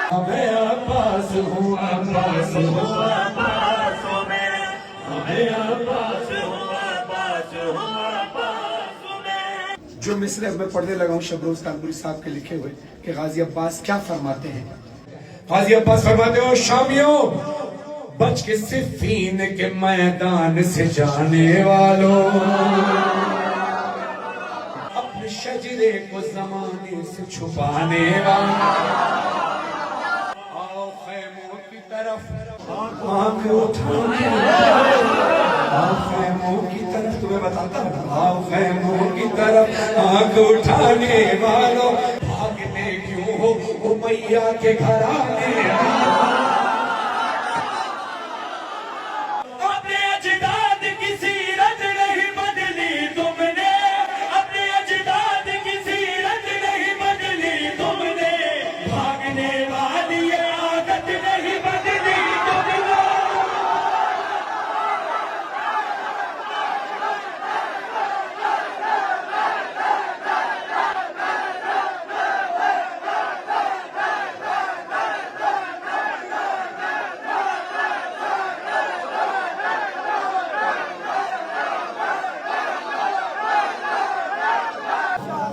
मैं अब्बास हूँ, अब्बास हूँ, अब्बास हूँ मैं, मैं अब्बास हूँ, अब्बास हूँ, अब्बास मैं। जो मिसरे मैं पढ़ने लगा हूँ शबरोज कानपुरी साहब के लिखे हुए कि गाजी अब्बास क्या फरमाते हैं। गाजी अब्बास फरमाते हो, शामियों बच के सिफीन के मैदान से जाने वालों, अपने शजरे को जमाने से छुपाने वालों, आओ खैमों की तरफ आंख उठाने, आओ खैमों की तरफ, तुम्हें बताता हूँ, आओ खैमों की तरफ आंख उठाने वालों, भागते क्यों हो उमैया के घराने वालों। अपने अजदाद की सीरत नहीं बदली तुमने, अपने अजदाद की सीरत नहीं बदली तुमने, भागने वाली ये आदत नहीं बदली तुमने।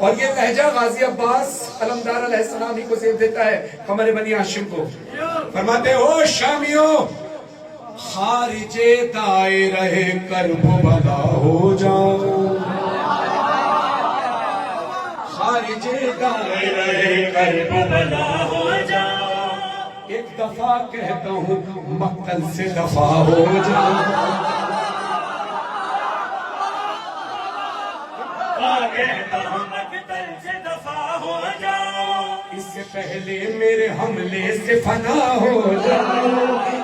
और ये लहजा गाजी अब्बास अलमदार अलैहिस्सलाम ही को जेब देता है कमर बनी हाशिम को। फरमाते हो, शामियों खारिजे दायरे कर्ब भला हो जाओ, खारिजे दायरे कर्ब भला हो जाओ, एक दफा कहता हूँ मक्तल से दफा हो जाओ, कहता हूँ मक्तल से दफा हो जाओ, इससे पहले मेरे हमले से फना हो जाओ,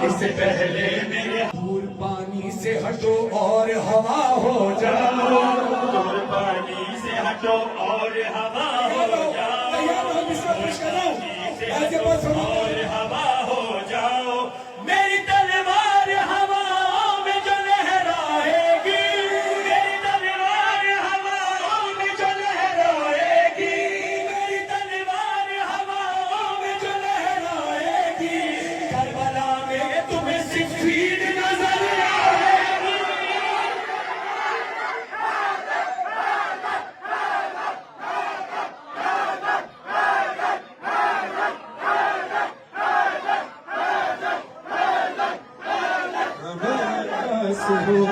इससे पहले मेरे दूर पानी से हटो और हवा हो जाओ, दूर पानी से हटो और हवा हो जाओ, और हवा हो जाओ, मेरी तलवार हवाओं में जो लहराएगी, मेरी तलवार हवाओं में जो लहराएगी, मेरी तलवार हवाओं में जो लहराएगी, करबला में तुम्हें सिफीन नजर आएगी।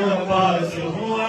अब्बास हुआ